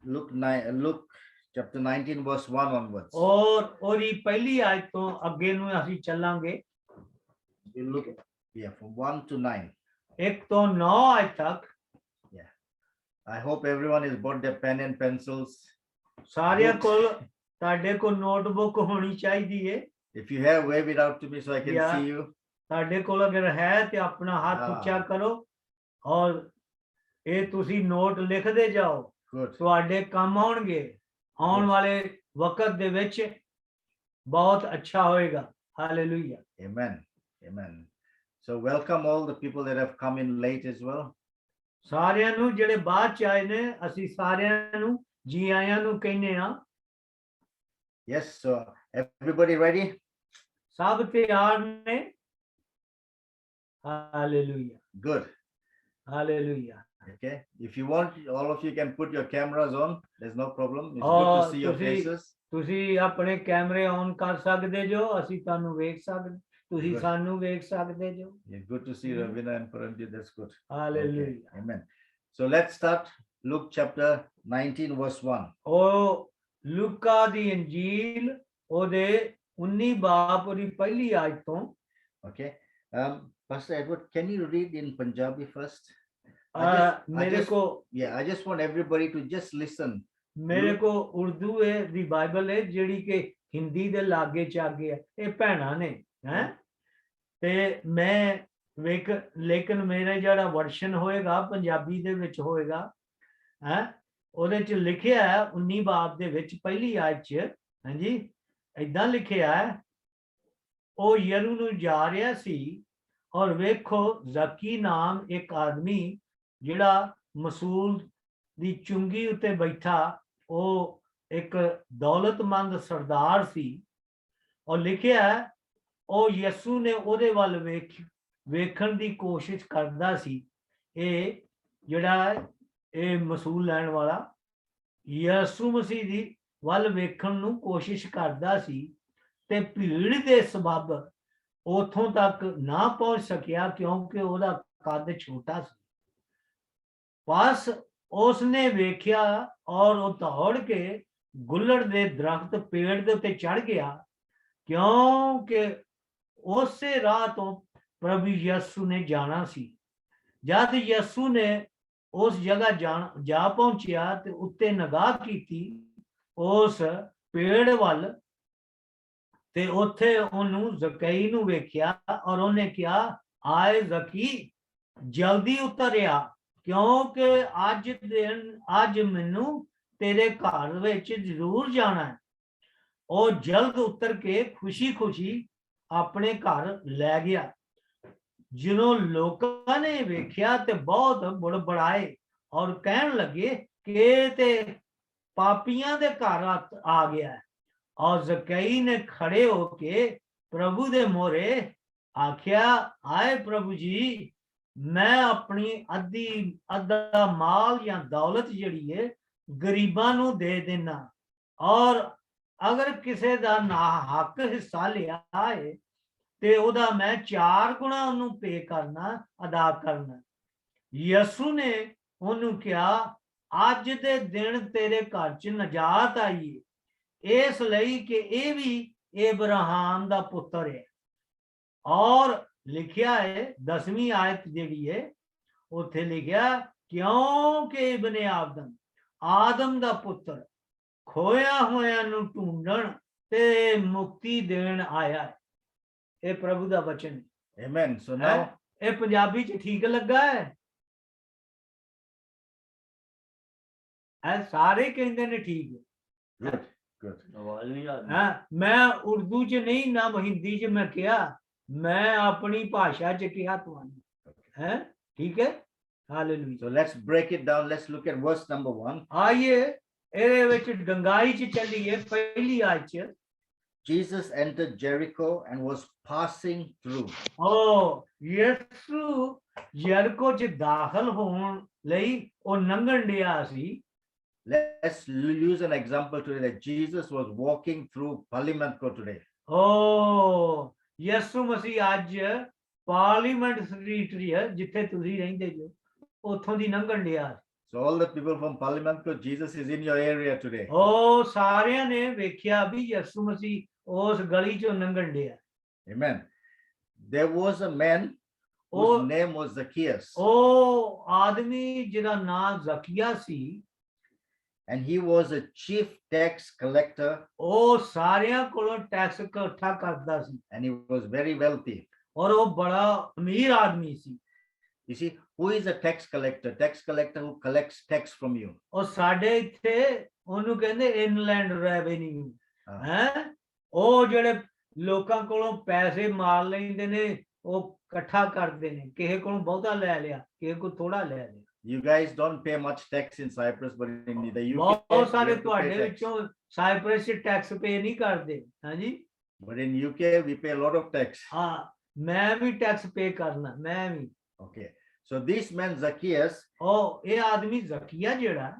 Luke chapter 19 verse 1 onwards. और ये पहली आयत तो अगे नु ਅਸੀਂ ਚੱਲਾਂਗੇ. We look from 1 to 9. 1 ਤੋਂ 9 आयत तक. Yeah. I hope everyone has brought their pen and pencils. ਸਾਰਿਆਂ ਕੋਲ ਤੁਹਾਡੇ ਕੋਲ ਨੋਟਬੁੱਕ ਹੋਣੀ ਚਾਹੀਦੀ ਹੈ. If you have, wave it out to me so I can see you. ਤੁਹਾਡੇ ਕੋਲ ਅਗਰ ਹੈ ਤੇ ਆਪਣਾ ਹੱਥ ਉੱਚਾ ਕਰੋ ਔਰ ਇਹ ਤੁਸੀਂ ਨੋਟ ਲਿਖਦੇ ਜਾਓ. ਤੁਹਾਡੇ ਕੰਮ ਆਉਣਗੇ. ਆਉਣ ਵਾਲੇ ਵਕਤ ਦੇ ਵਿੱਚ ਬਹੁਤ ਅੱਛਾ ਹੋਏਗਾ. Hallelujah. Amen. Amen. So welcome all the people that have come in late as well. ਸਾਰਿਆਂ ਨੂੰ ਜਿਹੜੇ ਬਾਅਦ ਚ ਆਏ ਨੇ ਅਸੀਂ ਸਾਰਿਆਂ ਨੂੰ ਜੀ ਆਇਆਂ ਨੂੰ ਕਹਿੰਦੇ ਆ. Yes, so everybody ready? ਸਭ ਤਿਆਰ ਨੇ. Hallelujah. Good. Hallelujah. Okay. If you want, all of you can put your cameras on. There's no problem. It's good to see your faces. ਤੁਸੀਂ ਆਪਣੇ ਕੈਮਰੇ ਔਨ ਕਰ ਸਕਦੇ ਜੋ. ਅਸੀਂ ਤੁਹਾਨੂੰ ਵੇਖ ਸਕਦੇ. ਤੁਸੀਂ ਸਾਨੂੰ ਵੇਖ ਸਕਦੇ ਜੋ. Yeah, good to see Ravina and Paranjit. That's good. Hallelujah. Okay. Amen. So let's start Luke chapter 19 verse 1. ਉਹ ਲੂਕਾ ਦੀ ਇੰਜੀਲ ਉਹਦੇ 19 ਬਾਬ ਦੀ ਪਹਿਲੀ ਆਇਤ ਤੋਂ. Okay. Pastor Edward, can you read in Punjabi first? I just want everybody to just listen. ਮੇਰੇ ਕੋ ਉਰਦੂ ਹੈ ਦੀ Bible ਹੈ ਜਿਹੜੀ ਕਿ ਹਿੰਦੀ ਦੇ ਲਾਗੇ ਚਾਗੇ ਹੈ. ਇਹ ਭੈਣਾਂ ਨੇ ਹੈ ਤੇ ਮੈਂ ਵੇਖ ਲੇਕਿਨ ਮੇਰਾ ਜਿਹੜਾ ਵਰਸ਼ਨ ਹੋਏਗਾ ਪੰਜਾਬੀ ਦੇ ਵਿੱਚ ਹੋਏਗਾ ਹੈ. ਉਹਦੇ ਚ ਲਿਖਿਆ ਹੈ 19 ਬਾਬ ਦੇ ਵਿੱਚ ਪਹਿਲੀ ਆਇਤ ਚ. ਹਾਂਜੀ ਏਦਾਂ ਲਿਖਿਆ ਹੈ ਉਹ ਯਰੂ ਨੂੰ ਜਾ ਰਿਹਾ ਸੀ ਔਰ ਵੇਖੋ ਜ਼ਕੀ ਨਾਮ ਇੱਕ ਆਦਮੀ ਜਿਹੜਾ ਮਸੂਲ ਦੀ ਚੁੰਗੀ ਉੱਤੇ ਬੈਠਾ ਉਹ ਇੱਕ ਦੌਲਤਮੰਦ ਸਰਦਾਰ ਸੀ. ਔਰ ਲਿਖਿਆ ਉਹ ਯਿਸੂ ਨੇ ਉਹਦੇ ਵੱਲ ਵੇਖਣ ਦੀ ਕੋਸ਼ਿਸ਼ ਕਰਦਾ ਸੀ. ਇਹ ਜਿਹੜਾ ਇਹ ਮਸੂਲ ਲੈਣ ਵਾਲਾ ਯਿਸੂ ਮਸੀਹ ਦੀ ਵੱਲ ਵੇਖਣ ਨੂੰ ਕੋਸ਼ਿਸ਼ ਕਰਦਾ ਸੀ ਤੇ ਭੀੜ ਦੇ ਸਬਬ ਉਥੋਂ ਤੱਕ ਨਾ ਪਹੁੰਚ ਸਕਿਆ ਕਿਉਂਕਿ ਉਹਦਾ ਕੱਦ ਛੋਟਾ ਸੀ. ਬਸ ਉਸਨੇ ਵੇਖਿਆ ਔਰ ਉਹ ਦੌੜ ਕੇ ਗੁੱਲੜ ਦੇ ਦਰਖਤ ਪੇੜ ਦੇ ਉੱਤੇ ਚੜ ਗਿਆ ਕਿਉਂਕਿ ਉਸੇ ਰਾਹ ਤੋਂ ਪ੍ਰਭੂ ਯਿਸੂ ਨੇ ਜਾਣਾ ਸੀ. ਜਦ ਯਿਸੂ ਨੇ ਉਸ ਜਗ੍ਹਾ ਜਾ ਪਹੁੰਚਿਆ ਤੇ ਉੱਤੇ ਨਿਗਾਹ ਕੀਤੀ ਉਸ ਪੇੜ ਵੱਲ ਤੇ ਉੱਥੇ ਉਹਨੂੰ ਜ਼ਕਈ ਨੂੰ ਵੇਖਿਆ ਔਰ ਉਹਨੇ ਕਿਹਾ ਆਏ ਜ਼ਕੀ ਜਲਦੀ ਉਤਰਿਆ ਕਿਉਂਕਿ ਅੱਜ ਮੈਨੂੰ ਤੇਰੇ ਘਰ ਵਿੱਚ ਜ਼ਰੂਰ ਜਾਣਾ ਹੈ. ਉਹ ਜਲਦ ਉਤਰ ਕੇ ਖੁਸ਼ੀ ਆਪਣੇ ਘਰ ਲੈ ਗਿਆ. ਜਦੋਂ ਲੋਕਾਂ ਨੇ ਵੇਖਿਆ ਤੇ ਬਹੁਤ ਬੜਬੜਾਏ ਔਰ ਕਹਿਣ ਲੱਗੇ ਕਿ ਤੇ ਪਾਪੀਆਂ ਦੇ ਘਰ ਆ ਗਿਆ. ਔਰ ਜ਼ਕਈ ਨੇ ਖੜੇ ਹੋ ਕੇ ਪ੍ਰਭੂ ਦੇ ਮੋਹਰੇ ਆਖਿਆ ਆਏ ਪ੍ਰਭੂ ਜੀ ਮੈਂ ਆਪਣੀ ਅੱਧਾ ਮਾਲ ਜਾਂ ਦੌਲਤ ਜਿਹੜੀ ਹੈ ਗਰੀਬਾਂ ਨੂੰ ਦੇ ਦੇਣਾ ਔਰ ਅਗਰ ਕਿਸੇ ਦਾ ਨਾ ਹੱਕ ਹਿੱਸਾ ਲਿਆ ਹੈ ਤੇ ਉਹਦਾ ਮੈਂ 4 ਗੁਣਾ ਉਹਨੂੰ ਪੇ ਕਰਨਾ ਅਦਾ ਕਰਨਾ. ਯਿਸੂ ਨੇ ਉਹਨੂੰ ਕਿਹਾ ਅੱਜ ਦੇ ਦਿਨ ਤੇਰੇ ਘਰ 'ਚ ਨਜਾਤ ਆਈ ਹੈ ਇਸ ਲਈ ਕਿ ਇਹ ਵੀ ਇਬਰਾਹਿਮ ਦਾ ਪੁੱਤਰ ਹੈ. ਔਰ ਲਿਖਿਆ ਹੈ 10ਵੀਂ ਆਇਤ ਜਿਹੜੀ ਹੈ ਉੱਥੇ ਲਿਖਿਆ ਕਿਉਂਕਿ ਇਬਨ ਆਦਮ ਦਾ ਪੁੱਤਰ ਖੋਇਆ ਹੋਇਆਂ ਨੂੰ ਢੂੰਡਣ ਤੇ ਮੁਕਤੀ ਦੇਣ ਆਇਆ ਹੈ. ਇਹ ਪ੍ਰਭੂ ਦਾ ਵਚਨ ਹੈ. Amen. So now ਇਹ ਪੰਜਾਬੀ ਚ ਠੀਕ ਲੱਗਾ ਹੈ. ਇਹ ਸਾਰੇ ਕਹਿੰਦੇ ਨੇ ਠੀਕ ਹੈ. Good. ਮੈਂ ਉਰਦੂ ਚ ਨਹੀਂ ਨਾ ਹਿੰਦੀ ਚ ਮੈਂ ਕਿਹਾ ਮੈਂ ਆਪਣੀ ਭਾਸ਼ਾ ਚ ਕਿਹਾ ਤੁਹਾਨੂੰ ਹੈ. ਠੀਕ ਹੈ. Hallelujah. So let's break it down. Let's look at verse number 1. ਆइए ਇਹਦੇ ਵਿੱਚ ਡੰਗਾਈ ਚ ਚੱਲੀਏ. ਪਹਿਲੀ ਆਇਤ ਚ Jesus entered Jericho and was passing through. Oh, ਯਿਸੂ ਯਰੀਕੋ ਚ ਦਾਖਲ ਹੋਣ ਲਈ ਉਹ ਲੰਘਣ ਡਿਆ ਸੀ. Let's use an example today that Jesus was walking through Parliamentco today. Oh, ਯਿਸੂ ਮਸੀਹ ਅੱਜ ਪਾਰਲੀਮੈਂਟ ਸਟਰੀਟ ਜਿੱਥੇ ਤੁਸੀਂ ਰਹਿੰਦੇ ਜੋ ਉੱਥੋਂ ਦੀ ਲੰਘਣ ਡਿਆ. So all the people from Parliament, because Jesus is in your area today. ਉਹ ਸਾਰਿਆਂ ਨੇ ਵੇਖਿਆ ਵੀ ਯਿਸੂ ਮਸੀਹ ਉਸ ਗਲੀ ਚੋਂ ਲੰਘਣ ਡਿਆ। Amen. There was a man whose ਉਹ name was Zacchaeus, ਉਹ ਆਦਮੀ ਜਿਹਦਾ ਨਾਮ ਜ਼ਕੀਆ ਸੀ, and he was a chief tax collector, ਉਹ ਸਾਰਿਆਂ ਕੋਲੋਂ ਟੈਕਸ ਇਕੱਠਾ ਕਰਦਾ ਸੀ, and he was very wealthy. ਔਰ ਉਹ ਬੜਾ ਅਮੀਰ ਆਦਮੀ ਸੀ। You see, who is a tax collector? Tax collector who collects tax from you. ਉਹ ਸਾਡੇ ਇੱਥੇ ਉਹਨੂੰ ਕਹਿੰਦੇ ਇਨਲੈਂਡ ਰੈਵਨਿਊ ਹੈ। ਉਹ ਜਿਹੜੇ ਲੋਕਾਂ ਕੋਲੋਂ ਪੈਸੇ ਮਾਰ ਲੈਂਦੇ ਨੇ, ਉਹ ਇਕੱਠਾ ਕਰਦੇ ਨੇ, ਕਿਸੇ ਕੋਲੋਂ ਬਹੁਤਾ ਲੈ ਲਿਆ, ਕਿਸੇ ਕੋਲ ਥੋੜਾ ਲੈ ਲਿਆ। You guys don't pay much tax in Cyprus, but in the UK, ਬਹੁਤ ਸਾਰੇ you have to ਤੁਹਾਡੇ pay tax. ਵਿੱਚੋਂ ਸਾਈਪ੍ਰਸ 'ਚ ਟੈਕਸ ਪੇ ਨਹੀਂ ਕਰਦੇ। ਹਾਂਜੀ, But in UK, we pay a lot of tax. ਹਾਂ, ਮੈਂ ਵੀ ਟੈਕਸ ਪੇ ਕਰਨਾ, ਮੈਂ ਵੀ। Okay. So this man Zacchaeus, ਉਹ ਇਹ ਆਦਮੀ ਜ਼ਕੀਆ ਜਿਹੜਾ,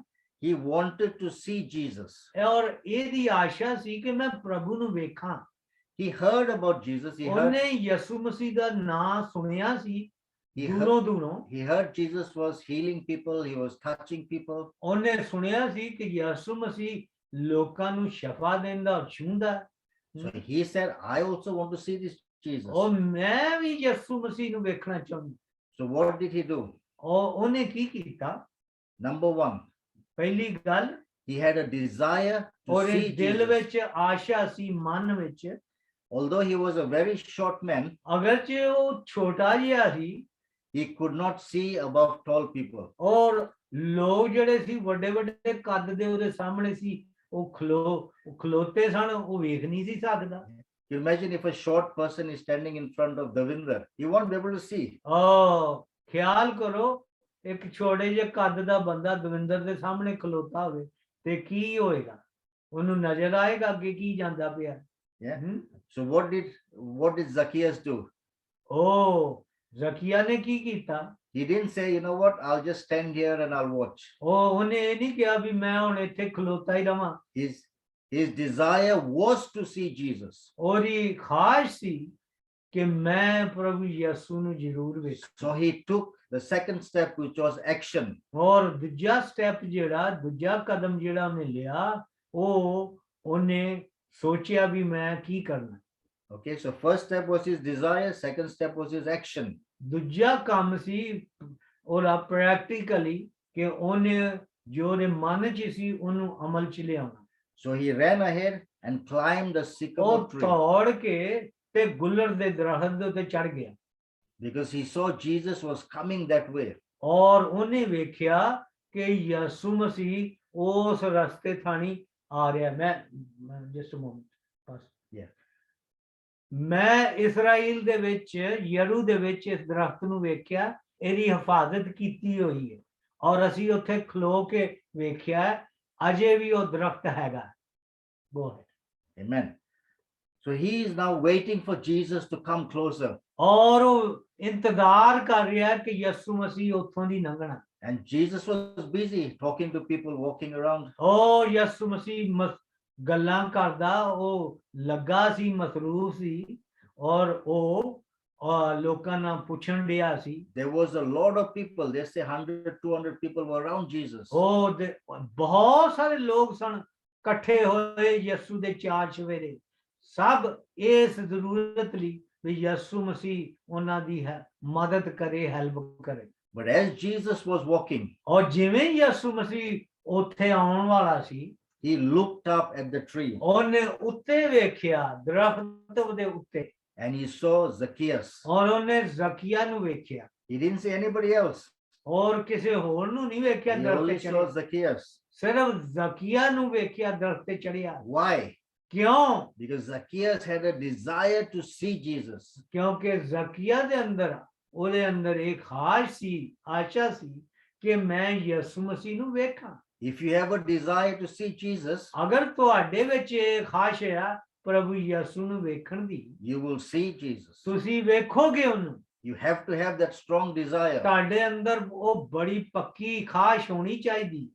he wanted to see Jesus. ਔਰ ਇਹਦੀ ਆਸ਼ਾ ਸੀ ਕਿ ਮੈਂ ਪ੍ਰਭੂ ਨੂੰ ਵੇਖਾਂ। He heard about Jesus. He heard, ਉਹਨੇ ਯਿਸੂ ਮਸੀਹ ਦਾ ਨਾਮ ਸੁਣਿਆ ਸੀ he heard, ਦੂਰੋਂ ਦੂਰੋਂ। he heard Jesus was healing people. He was touching people. ਉਹਨੇ ਸੁਣਿਆ ਸੀ ਕਿ ਯਿਸੂ ਮਸੀਹ ਲੋਕਾਂ ਨੂੰ ਸ਼ਫਾ ਦਿੰਦਾ ਔਰ ਛੂੰਹਦਾ। So he said, I also want to see this Jesus. ਉਹ ਮੈਂ ਵੀ ਯਿਸੂ ਮਸੀਹ ਨੂੰ ਵੇਖਣਾ ਚਾਹੁੰਦਾ। So what did he do? ਉਹਨੇ ਕੀ ਕੀਤਾ? Number one, ਪਹਿਲੀ ਗੱਲ, he had a desire to ਉਹਦੇ see ਦਿਲ Jesus. ਵਿੱਚ ਆਸ਼ਾ ਸੀ, ਮਨ ਵਿੱਚ। Although he was a very short man, ਅਗਰਚੇ ਉਹ ਛੋਟਾ ਜਿਹਾ ਸੀ, he could not see above tall people. ਔਰ ਲੋਕ ਜਿਹੜੇ ਸੀ ਵੱਡੇ ਵੱਡੇ ਕੱਦ ਦੇ ਉਹਦੇ ਸਾਹਮਣੇ ਸੀ, ਉਹ ਖਲੋਤੇ ਸਨ, ਉਹ ਵੇਖ ਨਹੀਂ ਸੀ ਸਕਦਾ। You imagine if a short person is standing in front of Davinder, he won't be able to see. ਖਿਆਲ ਕਰੋ, ਇੱਕ ਛੋਟੇ ਜਿਹੇ ਕੱਦ ਦਾ ਬੰਦਾ ਦਵਿੰਦਰ ਦੇ ਸਾਹਮਣੇ ਖਲੋਤਾ ਹੋਵੇ ਤੇ ਕੀ ਹੋਏਗਾ? ਉਹਨੂੰ ਨਜ਼ਰ ਆਏਗਾ ਅੱਗੇ ਕੀ ਜਾਂਦਾ ਪਿਆ। Yeah. So what did Zacchaeus do? ਜ਼ਕੀਆ ਨੇ ਕੀ ਕੀਤਾ? He didn't say, you know what, I'll just stand here and I'll watch. ਉਹਨੇ ਇਹ ਨਹੀਂ ਕਿਹਾ ਵੀ ਮੈਂ ਹੁਣ ਇੱਥੇ ਖਲੋਤਾ ਹੀ ਰਵਾਂ। His desire was to see Jesus. ਉਹਦੀ ਖਾਹਿਸ਼ ਸੀ ਕਿ ਮੈਂ ਪ੍ਰਭੂ ਯਿਸੂ ਨੂੰ ਜ਼ਰੂਰ ਵੇਖਾਂ। So he took the second step, which was action. ਔਰ ਦੂਜਾ ਸਟੈਪ ਜਿਹੜਾ, ਦੂਜਾ ਕਦਮ ਜਿਹੜਾ ਉਹਨੇ ਲਿਆ, ਉਹਨੇ ਸੋਚਿਆ ਵੀ ਮੈਂ ਕੀ ਕਰਨਾ। Okay, so first step was his desire, second step was his action. ਦੂਜਾ ਕੰਮ ਸੀ ਉਹਦਾ ਪ੍ਰੈਕਟੀਕਲੀ ਕਿ ਉਹਨੇ ਜੋ ਉਹਦੇ ਮਨ 'ਚ ਸੀ ਉਹਨੂੰ ਅਮਲ 'ਚ ਲਿਆਉਣਾ। So he ran ahead and climbed a sycamore ਉਹ tree ਦੌੜ ਕੇ ਤੇ ਗੁੱਲਰ ਦੇ ਦਰਖਤ ਦੇ ਉੱਤੇ ਚੜ ਗਿਆ। because he saw Jesus was coming that way. ਔਰ ਉਹਨੇ ਵੇਖਿਆ ਕਿ ਯਿਸੂ ਮਸੀਹ ਉਸ ਰਸਤੇ ਥਾਣੀ ਆ ਰਿਹਾ। ਮੈਂ ਜਸਟ ਮੋਮੈਂਟ ਬਸ। ਮੈਂ ਇਸਰਾਈਲ ਦੇ ਵਿੱਚ ਯਰੂ ਦੇ ਵਿੱਚ ਇਸ ਦਰਖਤ ਨੂੰ ਵੇਖਿਆ, ਇਹਦੀ ਹਿਫਾਜ਼ਤ ਕੀਤੀ ਹੋਈ ਹੈ, ਔਰ ਅਸੀਂ ਉੱਥੇ ਖਲੋ ਕੇ ਵੇਖਿਆ, ਅਜੇ ਵੀ ਉਹ ਦਰਖਤ ਹੈਗਾ। Go ahead. Amen. So he is now waiting for Jesus to come closer. ਔਰ ਉਹ ਇੰਤਜ਼ਾਰ ਕਰ ਰਿਹਾ ਕਿ ਯਿਸੂ ਮਸੀਹ ਉੱਥੋਂ ਦੀ ਲੰਘਣਾ। And Jesus was busy talking to people walking around. ਉਹ ਯਿਸੂ ਮਸੀਹ ਗੱਲਾਂ ਕਰਦਾ, ਉਹ ਲੱਗਾ ਸੀ, ਮਸਰੂਫ ਸੀ, ਔਰ ਉਹ ਲੋਕਾਂ ਨਾਲ ਪੁੱਛਣ ਡਿਆ ਸੀ। There was a lot of people. They say 100, 200 people were around Jesus. ਬਹੁਤ ਸਾਰੇ ਲੋਕ ਸਨ ਇਕੱਠੇ ਹੋਏ ਯਿਸੂ ਦੇ ਚਾਰ ਚੁਫੇਰੇ, ਸਭ ਇਸ ਜ਼ਰੂਰਤ ਲਈ ਵੀ ਯਿਸੂ ਮਸੀਹ ਉਹਨਾਂ ਦੀ ਮਦਦ ਕਰੇ, ਹੈਲਪ ਕਰੇ। But as Jesus was walking, ਔਰ ਜਿਵੇਂ ਯਿਸੂ ਮਸੀਹ ਉੱਥੇ ਆਉਣ ਵਾਲਾ ਸੀ, he looked up at the tree. ਉਹਨੇ ਉੱਤੇ ਵੇਖਿਆ, ਦਰਖਤ ਦੇ ਉੱਤੇ, and he saw Zacchaeus. ਔਰ ਉਹਨੇ ਜ਼ਕੀਆ ਨੂੰ ਵੇਖਿਆ। He didn't see anybody else. ਔਰ ਕਿਸੇ ਹੋਰ ਨੂੰ ਨਹੀਂ ਵੇਖਿਆ He ਦਰਖਤ only ਤੇ saw ਚੜਿਆ, Zacchaeus. ਸਿਰਫ ਜ਼ਕੀਆ ਨੂੰ ਵੇਖਿਆ ਦਰਖਤ ਤੇ ਚੜਿਆ। Why? ਕਿਉਂ? Because Zacchaeus had a desire to see Jesus. ਕਿਉਂਕਿ ਜ਼ਕੀਆ ਦੇ ਅੰਦਰ, ਉਹਦੇ ਅੰਦਰ ਇੱਕ ਖਾਹਿਸ਼ ਸੀ, ਆਸ਼ਾ ਸੀ ਕਿ ਮੈਂ ਯਿਸੂ ਮਸੀਹ ਨੂੰ ਵੇਖਾਂ। If you have a desire to see Jesus, ਅਗਰ ਤੁਹਾਡੇ ਵਿੱਚ ਇਹ ਖਾਹਿਸ਼ ਹੈ ਪ੍ਰਭੂ ਯਿਸੂ ਨੂੰ ਵੇਖਣ ਦੀ, you will see Jesus. ਤੁਸੀਂ ਵੇਖੋਗੇ ਉਹਨੂੰ। You have to have that strong desire. ਤੁਹਾਡੇ ਅੰਦਰ ਉਹ ਬੜੀ ਪੱਕੀ ਖਾਹਿਸ਼ ਹੋਣੀ ਚਾਹੀਦੀ।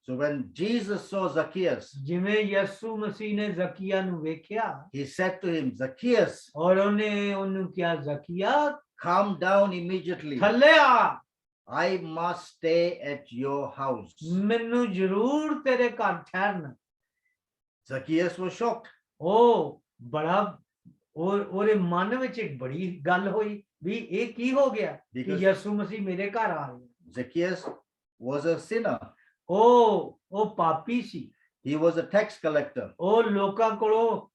So when Jesus saw Zacchaeus, ਜਿਵੇਂ ਯਿਸੂ ਮਸੀਹ ਨੇ ਜ਼ਕੀਆ ਨੂੰ ਵੇਖਿਆ, he said to him, Zacchaeus, ਔਰ ਉਹਨੇ ਉਹਨੂੰ ਕਿਹਾ, ਜ਼ਕੀਆ come down immediately. ਥੱਲੇ ਆ। I must stay at your house. ਮੈਨੂੰ ਜ਼ਰੂਰ ਤੇਰੇ ਘਰ ਠਹਿਰਨਾ। Zacchaeus was shocked. ਉਹ ਬੜਾ ਉਹਦੇ ਮਨ ਵਿੱਚ ਇੱਕ ਬੜੀ ਗੱਲ ਹੋਈ ਵੀ ਇਹ ਕੀ ਹੋ ਗਿਆ ਕਿ Because ਯਿਸੂ ਮਸੀਹ ਮੇਰੇ ਘਰ ਆ ਗਿਆ। Zacchaeus was a sinner. ਉਹ ਪਾਪੀ ਸੀ। He was a tax collector. ਉਹ ਲੋਕਾਂ ਕੋਲੋਂ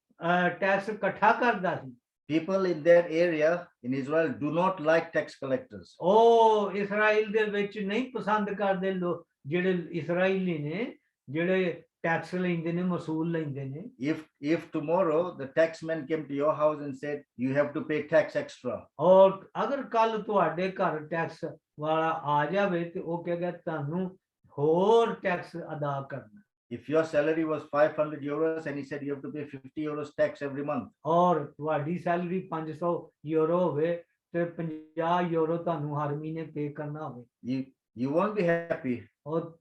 ਟੈਕਸ ਇਕੱਠਾ ਕਰਦਾ ਸੀ। People in that area in Israel do not like tax collectors. ਉਹ ਇਸਰਾਇਲ ਦੇ ਵਿੱਚ ਨਹੀਂ ਪਸੰਦ ਕਰਦੇ ਲੋਕ ਜਿਹੜੇ ਇਸਰਾਇਲੀ ਨੇ ਜਿਹੜੇ ਟੈਕਸ ਲੈਂਦੇ ਨੇ ਮਸੂਲ ਲੈਂਦੇ ਨੇ। If tomorrow the taxman came to your house and said you have to pay tax extra. ਔਰ ਅਗਰ ਕੱਲ ਤੁਹਾਡੇ ਘਰ ਟੈਕਸ ਵਾਲਾ ਆ ਜਾਵੇ ਤੇ ਉਹ ਕਹੇਗਾ ਤੁਹਾਨੂੰ ਹੋਰ ਟੈਕਸ ਅਦਾ ਕਰਨਾ। If your salary was 500 euros and he said you have to pay 50 euros tax every month. ਔਰ ਤੁਹਾਡੀ ਸੈਲਰੀ 500 ਯੂਰੋ ਹੋਵੇ ਤੇ 50 ਯੂਰੋ ਤੁਹਾਨੂੰ ਹਰ ਮਹੀਨੇ ਪੇ ਕਰਨਾ ਹੋਵੇ। You won't be happy. ਔਰ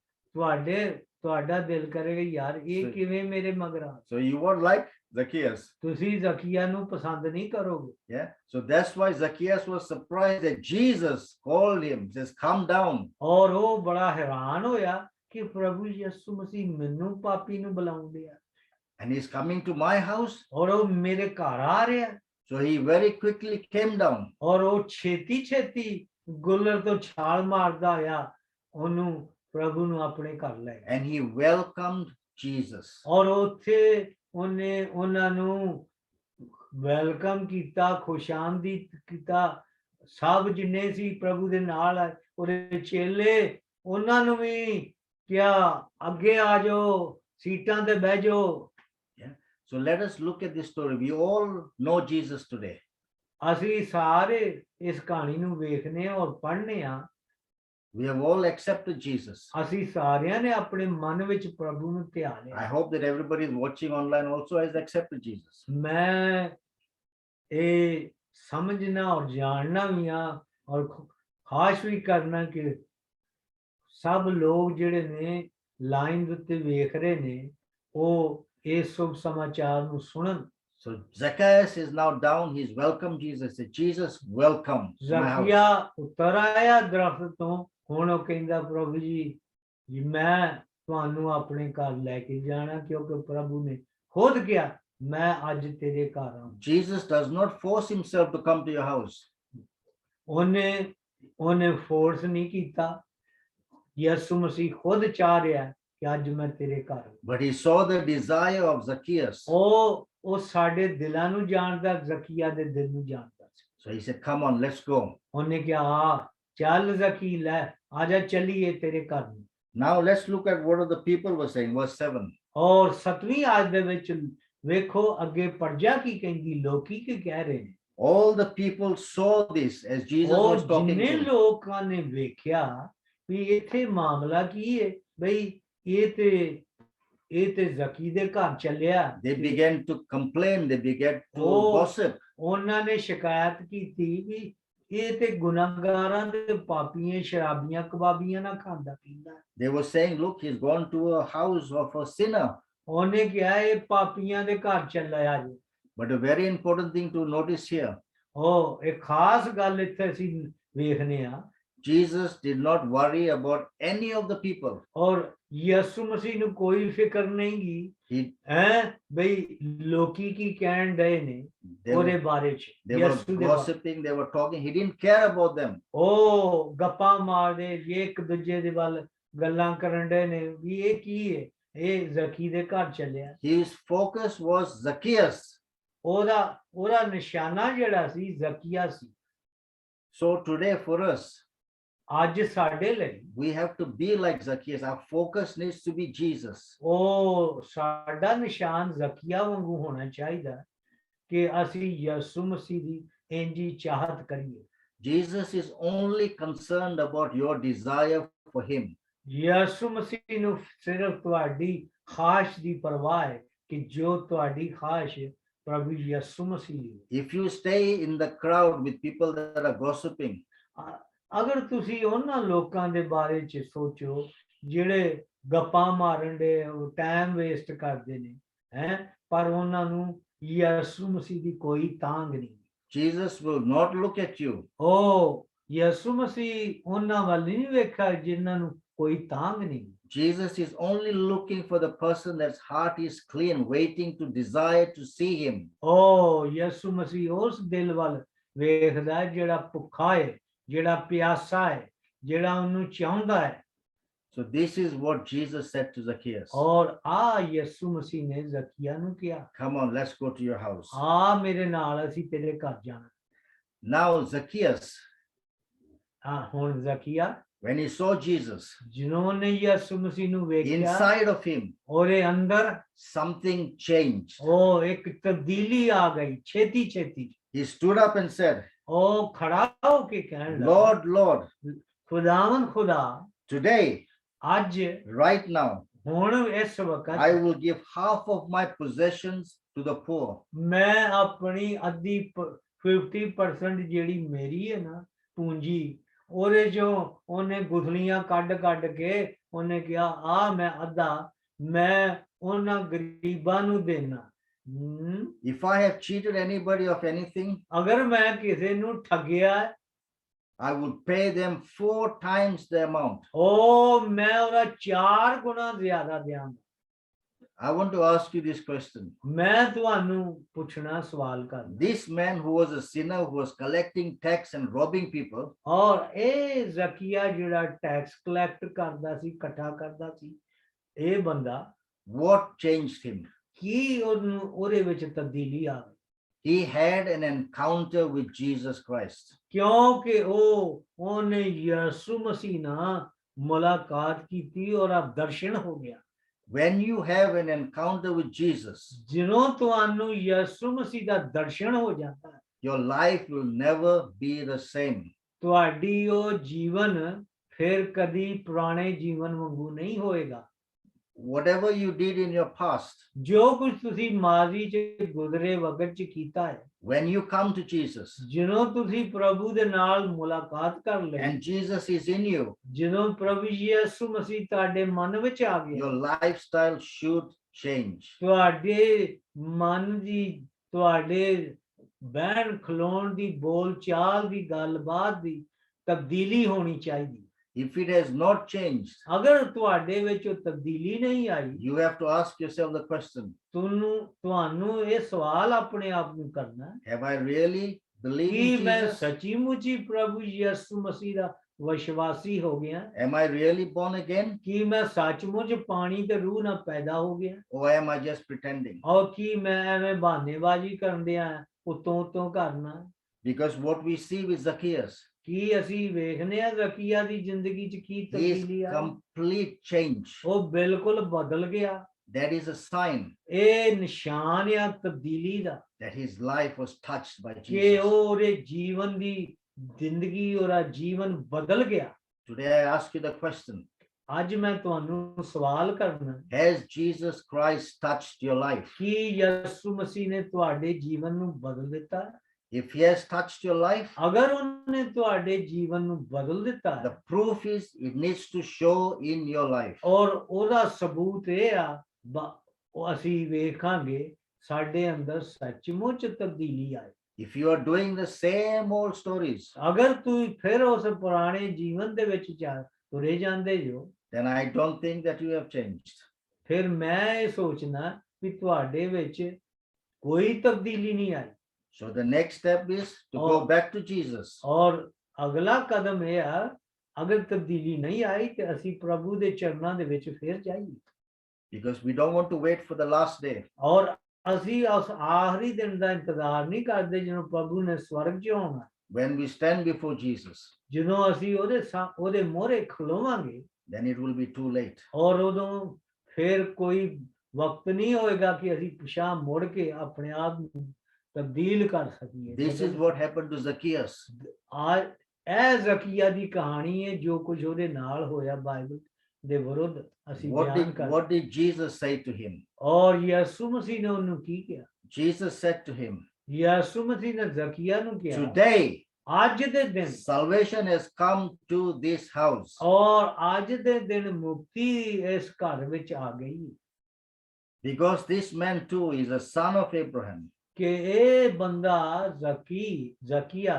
ਤੁਹਾਡਾ ਦਿਲ ਕਰੇਗਾ ਯਾਰ ਇਹ ਕਿਵੇਂ ਮੇਰੇ ਮਗਰ ਆ। So you won't like Zacchaeus. ਤੁਸੀਂ ਜ਼ਕੀਆ ਨੂੰ ਪਸੰਦ ਨਹੀਂ ਕਰੋਗੇ। Yeah. So that's why Zacchaeus was surprised that Jesus called him, says, come down. ਔਰ ਉਹ ਬੜਾ ਹੈਰਾਨ ਹੋਇਆ ਕਿ ਪ੍ਰਭੂ ਯਿਸੂ ਮਸੀਹ ਮੈਨੂੰ ਪਾਪੀ ਨੂੰ ਬੁਲਾਉਂਦੇ ਆ। And he's coming to my house. ਔਰ ਉਹ ਮੇਰੇ ਘਰ ਆ ਰਿਹਾ। So he very quickly came down. ਔਰ ਉਹ ਛੇਤੀ ਗੁੱਲਰ ਤੋਂ ਛਾਲ ਮਾਰਦਾ ਆ ਉਹਨੂੰ ਪ੍ਰਭੂ ਨੂੰ ਆਪਣੇ ਘਰ ਲੈ ਗਿਆ। And he welcomed Jesus. ਔਰ ਉੱਥੇ ਉਹਨੇ ਉਹਨਾਂ ਨੂੰ ਵੈਲਕਮ ਕੀਤਾ, ਖੁਸ਼ਾਮਦੀਦ ਕੀਤਾ। ਸਭ ਜਿੰਨੇ ਸੀ ਪ੍ਰਭੂ ਦੇ ਨਾਲ ਆਏ ਉਹਦੇ ਚੇਲੇ ਉਹਨਾਂ ਨੂੰ ਵੀ ਕਿਹਾ ਅੱਗੇ ਆ ਜਾਓ, ਸੀਟਾਂ ਤੇ ਬਹਿ ਜਾਓ। So let us look at this story. We all know Jesus today. ਅਸੀਂ ਸਾਰੇ ਇਸ ਕਹਾਣੀ ਨੂੰ ਵੇਖਨੇ ਔਰ ਪੜ੍ਹਨੇ ਆ। We have all accepted Jesus. ਅਸੀਂ ਸਾਰਿਆਂ ਨੇ ਆਪਣੇ ਮਨ ਵਿੱਚ ਪ੍ਰਭੂ ਨੂੰ ਧਿਆ ਲਿਆ। I hope that everybody is watching online also has accepted Jesus. ਮੈਂ ਇਹ ਸਮਝਣਾ ਔਰ ਜਾਣਨਾ ਵੀ ਆ ਔਰ ਖਾਸ ਵੀ ਕਰਨਾ ਕਿ ਸਭ ਲੋਕ ਜਿਹੜੇ ਨੇ ਲਾਈਨ ਦੇ ਉੱਤੇ ਵੇਖ ਰਹੇ ਨੇ ਉਹ ਇਸ ਸ਼ੁਭ ਸਮਾਚਾਰ ਨੂੰ ਸੁਣਨ। So Zacchaeus is now down. He's welcomed Jesus. Said, Jesus, welcome to my house. ਜ਼ਕੀਆ ਉਤਰ ਆਇਆ ਦਰਖਤ ਤੋਂ। ਹੁਣ ਉਹ ਕਹਿੰਦਾ ਪ੍ਰਭੂ ਜੀ ਮੈਂ ਤੁਹਾਨੂੰ ਆਪਣੇ ਘਰ ਲੈ ਕੇ ਜਾਣਾ ਕਿਉਂਕਿ ਪ੍ਰਭੂ ਨੇ ਖੁਦ ਕਿਹਾ ਮੈਂ ਅੱਜ ਤੇਰੇ ਘਰ ਆਉਂ। Jesus does not force himself to come to your house. ਉਹਨੇ ਫੋਰਸ ਨਹੀਂ ਕੀਤਾ। ਯਿਸੂ ਮਸੀਹ ਖੁਦ ਚਾਹ ਰਿਹਾ ਕਿ ਅੱਜ ਮੈਂ ਤੇਰੇ ਘਰ। But he saw the desire of Zacchaeus. ਉਹ ਸਾਡੇ ਦਿਲਾਂ ਨੂੰ ਜਾਣਦਾ, ਜ਼ਕੀਆ ਦੇ ਦਿਲ ਨੂੰ ਜਾਣਦਾ ਸੀ। So he said, come on, let's go. ਉਹਨੇ ਕਿਹਾ ਚੱਲ ਜ਼ਕੀ ਲੈ ਆਜਾ ਚੱਲੀਏ ਤੇਰੇ ਘਰ ਨੂੰ। Now let's look at what the people were saying. Verse 7. ਔਰ 7ਵੀਂ ਆਇਤ ਦੇ ਵਿੱਚ ਵੇਖੋ ਅੱਗੇ ਪਰਜਾ ਕੀ ਕਹਿੰਦੀ, ਲੋਕੀ ਕੀ ਕਹਿ ਰਹੇ ਨੇ। All the people saw this as Jesus was talking to ਜਿੰਨੇ them. ਲੋਕਾਂ ਨੇ ਵੇਖਿਆ ਵੀ ਇੱਥੇ ਮਾਮਲਾ ਕੀ ਹੈ ਬਈ ਇਹ ਤੇ ਜ਼ਕੀ ਦੇ ਘਰ ਚੱਲਿਆ। They began to complain. They began to gossip. ਉਹਨਾਂ ਨੇ ਸ਼ਿਕਾਇਤ ਕੀਤੀ ਵੀ ਇਹ ਤੇ ਗੁਨਾਹਗਾਰਾਂ ਤੇ ਪਾਪੀਆਂ, ਸ਼ਰਾਬੀਆਂ, ਕਬਾਬੀਆਂ ਨਾਲ ਖਾਂਦਾ ਪੀਂਦਾ। They were saying, look, he's gone to a house of a sinner. ਉਹਨੇ ਕਿਹਾ ਇਹ ਪਾਪੀਆਂ ਦੇ ਘਰ ਚੱਲਿਆ ਜੀ। But a very important thing to notice here. ਇੱਕ ਖਾਸ ਗੱਲ ਇੱਥੇ ਅਸੀਂ ਵੇਖਨੇ ਆ। Jesus did not worry about any of the people. ਔਰ ਯਿਸੂ ਮਸੀਹ ਨੂੰ ਕੋਈ ਫਿਕਰ ਨਹੀਂ ਗੀ ਬਈ ਲੋਕੀ ਕੀ ਕਹਿਣ ਡਏ ਨੇ ਉਹਦੇ ਬਾਰੇ ਚ। They were gossiping, they were talking. He didn't care about them. ਉਹ ਗੱਪਾਂ ਮਾਰਦੇ ਇੱਕ ਦੂਜੇ ਦੇ ਵੱਲ ਗੱਲਾਂ ਕਰਨ ਡਏ ਨੇ ਵੀ ਇਹ ਕੀ ਹੈ, ਇਹ ਜ਼ਕੀ ਦੇ ਘਰ ਚੱਲਿਆ। His focus was Zacchaeus. ਉਹਦਾ ਨਿਸ਼ਾਨਾ ਜਿਹੜਾ ਸੀ ਜ਼ਕੀਆ ਸੀ। So today for us, ਅੱਜ ਸਾਡੇ ਲਈ we have to be like Zacchaeus. Our focus needs to be Jesus. ਉਹ ਸਾਡਾ ਨਿਸ਼ਾਨ ਜ਼ਕੀਆ ਵਾਂਗੂ ਹੋਣਾ ਚਾਹੀਦਾ ਕਿ ਅਸੀਂ ਯਿਸੂ ਮਸੀਹ ਦੀ ਇੰਜੀ ਚਾਹਤ ਕਰੀਏ। Jesus is only concerned about your desire for him. ਯਿਸੂ ਮਸੀਹ ਨੂੰ ਸਿਰਫ ਤੁਹਾਡੀ ਖਾਹਿਸ਼ ਦੀ ਪਰਵਾਹ ਹੈ ਕਿ ਜੋ ਤੁਹਾਡੀ ਖਾਹਿਸ਼ ਹੈ ਪ੍ਰਭੂ ਯਿਸੂ ਮਸੀਹ। If you stay in the crowd with people that are gossiping, ਅਗਰ ਤੁਸੀਂ ਉਹਨਾਂ ਲੋਕਾਂ ਦੇ ਬਾਰੇ ਚ ਸੋਚੋ ਜਿਹੜੇ ਗੱਪਾਂ ਮਾਰਨ ਦੇ ਟਾਈਮ ਵੇਸਟ ਕਰਦੇ ਨੇ ਪਰ ਉਹਨਾਂ ਨੂੰ ਯਿਸੂ ਮਸੀਹ ਦੀ ਕੋਈ ਤਾਂਘ ਨਹੀਂ। Jesus will not look at you. ਯਿਸੂ ਮਸੀਹ ਉਹਨਾਂ ਵੱਲ ਨਹੀਂ ਵੇਖਿਆ ਜਿਨ੍ਹਾਂ ਨੂੰ ਕੋਈ ਤਾਂਘ ਨਹੀਂ। Jesus is only looking for the person that's heart is clean, waiting to desire to see him. ਓ ਯਿਸੂ ਮਸੀਹ ਉਸ ਦਿਲ ਵੱਲ ਵੇਖਦਾ ਹੈ ਜਿਹੜਾ ਭੁੱਖਾ ਹੈ, ਜਿਹੜਾ ਪਿਆਸਾ ਹੈ, ਜਿਹੜਾ ਉਹਨੂੰ ਚਾਹੁੰਦਾ ਹੈ। So this is what Jesus said to Zacchaeus. ਔਰ ਆ ਯਿਸੂ ਮਸੀਹ ਨੇ ਜ਼ਕੀਆ ਨੂੰ ਕਿਹਾ, Come on, let's go to your house. ਆ ਮੇਰੇ ਨਾਲ ਅਸੀਂ ਤੇਰੇ ਘਰ ਜਾਣਾ। Now Zacchaeus, ਹੁਣ ਜ਼ਕੀਆ when he saw Jesus, ਜਿन्होंने ਯਿਸੂ ਮਸੀਹ ਨੂੰ ਵੇਖਿਆ, inside of him, ਉਹਦੇ ਅੰਦਰ something changed. ਉਹ ਇੱਕ ਤਬਦੀਲੀ ਆ ਗਈ ਛੇਤੀ ਛੇਤੀ। He stood up and said, ਉਹ ਖੜਾ ਹੋ ਕੇ ਕਹਿਣ ਲੱਗਾ, Lord, Lord, ਖੁਦਾਵੰਦ ਖੁਦਾ, today, ਅੱਜ right now, ਹੁਣ ਇਸ I ਵਕਤ will give half of my possessions to the poor. ਮੈਂ ਆਪਣੀ ਅੱਧੀ 50% ਜਿਹੜੀ ਮੇਰੀ ਹੈ ਨਾ ਪੂੰਜੀ, ਉਹਦੇ ਚੋਂ ਉਹਨੇ ਗੁਠਲੀਆਂ ਕੱਢ ਕੱਢ ਕੇ ਉਹਨੇ ਕਿਹਾ ਆ ਮੈਂ ਅੱਧਾ ਮੈਂ ਉਹਨਾਂ ਗਰੀਬਾਂ ਨੂੰ ਦੇਣਾ। If I have cheated anybody of anything, ਅਗਰ ਮੈਂ ਕਿਸੇ ਨੂੰ ਠੱਗਿਆ, I would pay them 4 times the amount. ਉਹ ਮੈਂ ਉਹਦਾ 4 ਗੁਣਾ ਜ਼ਿਆਦਾ ਦਿਆਂਗਾ। I want to ask you this question. ਮੈਂ ਤੁਹਾਨੂੰ ਪੁੱਛਣਾ ਸਵਾਲ ਕਰਨਾ, This man who was a sinner, who was collecting tax and robbing people, ਔਰ ਇਹ ਜ਼ਕੀਆ ਜਿਹੜਾ ਟੈਕਸ ਕਲੈਕਟ ਕਰਦਾ ਸੀ, ਇਕੱਠਾ ਕਰਦਾ ਸੀ, ਇਹ ਬੰਦਾ what changed him? ਕੀ ਉਹਨੂੰ ਉਹਦੇ ਵਿੱਚ ਤਬਦੀਲੀ ਆ ਗਈ? He had an encounter with Jesus Christ. ਕਿਉਂਕਿ ਉਹਨੇ ਯਿਸੂ ਮਸੀਹ ਨਾਲ ਮੁਲਾਕਾਤ ਕੀਤੀ ਔਰ ਆ ਦਰਸ਼ਨ ਹੋ ਗਿਆ। When you have an encounter with Jesus, ਜਦੋਂ ਤੁਹਾਨੂੰ ਯਿਸੂ ਮਸੀਹ ਦਾ ਦਰਸ਼ਨ ਹੋ ਜਾਂਦਾ ਹੈ, your life will never be the same. ਤੁਹਾਡੀ ਉਹ ਜੀਵਨ ਫਿਰ ਕਦੀ ਪੁਰਾਣੇ ਜੀਵਨ ਵਾਂਗੂ ਨਹੀਂ ਹੋਏਗਾ। Whatever you did in your past, ਜੋ ਕੁਝ ਤੁਸੀਂ ਮਾਜ਼ੀ ਚ ਗੁਜ਼ਰੇ ਵਕਤ ਚ ਕੀਤਾ ਹੈ, when you come to Jesus ਜਦੋਂ ਤੁਸੀਂ ਪ੍ਰਭੂ ਦੇ ਨਾਲ ਮੁਲਾਕਾਤ ਕਰ ਲਈ, and Jesus is in you, ਜਦੋਂ ਪ੍ਰਭੂ ਯਿਸੂ ਮਸੀਹ ਤੁਹਾਡੇ ਮਨ ਵਿੱਚ ਆ ਗਿਆ, your lifestyle should change. ਤੁਹਾਡੇ ਮਨ ਦੀ, ਤੁਹਾਡੇ ਬਹਿਣ ਖਲੋਣ ਦੀ, ਬੋਲ ਚਾਲ ਦੀ, ਗੱਲਬਾਤ ਦੀ ਤਬਦੀਲੀ ਹੋਣੀ ਚਾਹੀਦੀ। If it has not changed, ਅਗਰ ਤੁਹਾਡੇ ਵਿੱਚ ਉਹ ਤਬਦੀਲੀ ਨਹੀਂ ਆਈ, you have to ask yourself the question, ਤੁਹਾਨੂੰ ਇਹ ਸਵਾਲ ਆਪਣੇ ਆਪ ਨੂੰ ਕਰਨਾ, have I really believed ਕਿ in ਮੈਂ Jesus? ਸੱਚੀ ਮੁੱਚੀ ਪ੍ਰਭੂ ਯਿਸੂ ਮਸੀਹ ਦਾ ਵਿਸ਼ਵਾਸੀ ਹੋ ਗਿਆ? Am I really born again? ਕਿ ਮੈਂ ਸੱਚਮੁੱਚ ਪਾਣੀ ਤੇ ਰੂਹ ਨਾਲ ਪੈਦਾ ਹੋ ਗਿਆ? Or am I just pretending? ਔਰ ਕੀ ਮੈਂ ਐਵੇਂ ਬਹਾਨੇਬਾਜ਼ੀ ਕਰਨ ਦਿਆਂ ਉਤੋਂ ਕਰਨਾ? Because what we see with Zacchaeus, ਕੀ ਅਸੀਂ ਵੇਖਨੇ ਆ ਜ਼ਕੀਆ ਦੀ ਜ਼ਿੰਦਗੀ ਚ ਕੀ his ਤਬਦੀਲੀ ਆ? complete change. ਉਹ ਬਿਲਕੁਲ ਬਦਲ ਗਿਆ। That is a sign ਇਹ ਨਿਸ਼ਾਨ ਆ ਤਬਦੀਲੀ ਦਾ, that his life was touched by ਕਿ Jesus. ਉਹਦੇ ਜੀਵਨ ਦੀ ਜ਼ਿੰਦਗੀ ਉਹਦਾ ਜੀਵਨ ਬਦਲ ਗਿਆ। Today I ask you the question, ਅੱਜ ਮੈਂ ਤੁਹਾਨੂੰ ਸਵਾਲ ਕਰਨਾ, has Jesus Christ touched your life? ਕੀ ਯਿਸੂ ਮਸੀਹ ਨੇ ਤੁਹਾਡੇ ਜੀਵਨ ਨੂੰ ਬਦਲ ਦਿੱਤਾ? If he has touched your life, ਅਗਰ ਉਹਨੇ ਤੁਹਾਡੇ ਜੀਵਨ ਨੂੰ ਬਦਲ ਦਿੱਤਾ the proof is it needs to show in your life. ਔਰ ਉਹਦਾ ਸਬੂਤ ਇਹ ਆ, ਉਹ ਅਸੀਂ ਵੇਖਾਂਗੇ ਸਾਡੇ ਅੰਦਰ ਸੱਚਮੁੱਚ ਤਬਦੀਲੀ ਆਈ। If you are doing the same old stories, ਅਗਰ ਤੁਸੀਂ ਫਿਰ ਉਸ ਪੁਰਾਣੇ ਜੀਵਨ ਦੇ ਵਿੱਚ ਤੁਰੇ ਜਾਂਦੇ ਜੋ, then I don't think that you have changed. ਫਿਰ ਮੈਂ ਇਹ ਸੋਚਣਾ ਕਿ ਤੁਹਾਡੇ ਵਿੱਚ ਕੋਈ ਤਬਦੀਲੀ ਨਹੀਂ ਆਈ। So the next step is to go back to Jesus. ਔਰ ਅਗਲਾ ਕਦਮ ਇਹ ਆ, ਅਗਰ ਤਬਦੀਲੀ ਨਹੀਂ ਆਈ ਤੇ ਅਸੀਂ ਪ੍ਰਭੂ ਦੇ ਚਰਨਾਂ ਦੇ ਵਿੱਚ ਫਿਰ ਜਾਈਏ। Because we don't want to wait for the last day. ਔਰ ਅਸੀਂ ਉਸ ਆਖਰੀ ਦਿਨ ਦਾ ਇੰਤਜ਼ਾਰ ਨਹੀਂ ਕਰਦੇ ਜਦੋਂ ਪ੍ਰਭੂ ਨੇ ਸਵਰਗ 'ਚ ਆਉਣਾ। When we stand before Jesus, ਜਦੋਂ ਅਸੀਂ ਉਹਦੇ ਮੋਹਰੇ ਖਲੋਵਾਂਗੇ, then it will be too late. ਔਰ ਉਦੋਂ ਫਿਰ ਕੋਈ ਵਕਤ ਨਹੀਂ ਹੋਏਗਾ ਕਿ ਅਸੀਂ ਪਿਛਾਂਹ ਮੁੜ ਕੇ ਆਪਣੇ ਆਪ ਨੂੰ ਤਬਦੀਲ ਕਰ ਸਕੀਏ। This is what happened to Zacchaeus. ਇਹ ਜ਼ਕੀਆ ਦੀ ਕਹਾਣੀ ਹੈ, ਜੋ ਕੁਝ ਉਹਦੇ ਨਾਲ ਹੋਇਆ ਬਾਈਬਲ ਦੇ ਵਿਰੁੱਧ ਅਸੀਂ ਬਿਆਨ ਕਰ। What did Jesus say to him? ਔਰ ਯਿਸੂ ਮਸੀਹ ਨੇ ਉਹਨੂੰ ਕੀ ਕਿਹਾ? Jesus said to him, ਯਿਸੂ ਮਸੀਹ ਨੇ ਜ਼ਕੀਆ ਨੂੰ ਕਿਹਾ, today ਅੱਜ ਦੇ ਦਿਨ salvation has come to this house. ਔਰ ਅੱਜ ਦੇ ਦਿਨ ਮੁਕਤੀ ਇਸ ਘਰ ਵਿੱਚ ਆ ਗਈ, Because this man too is a son of Abraham. ਕਿ ਇਹ ਬੰਦਾ ਜ਼ਕੀਆ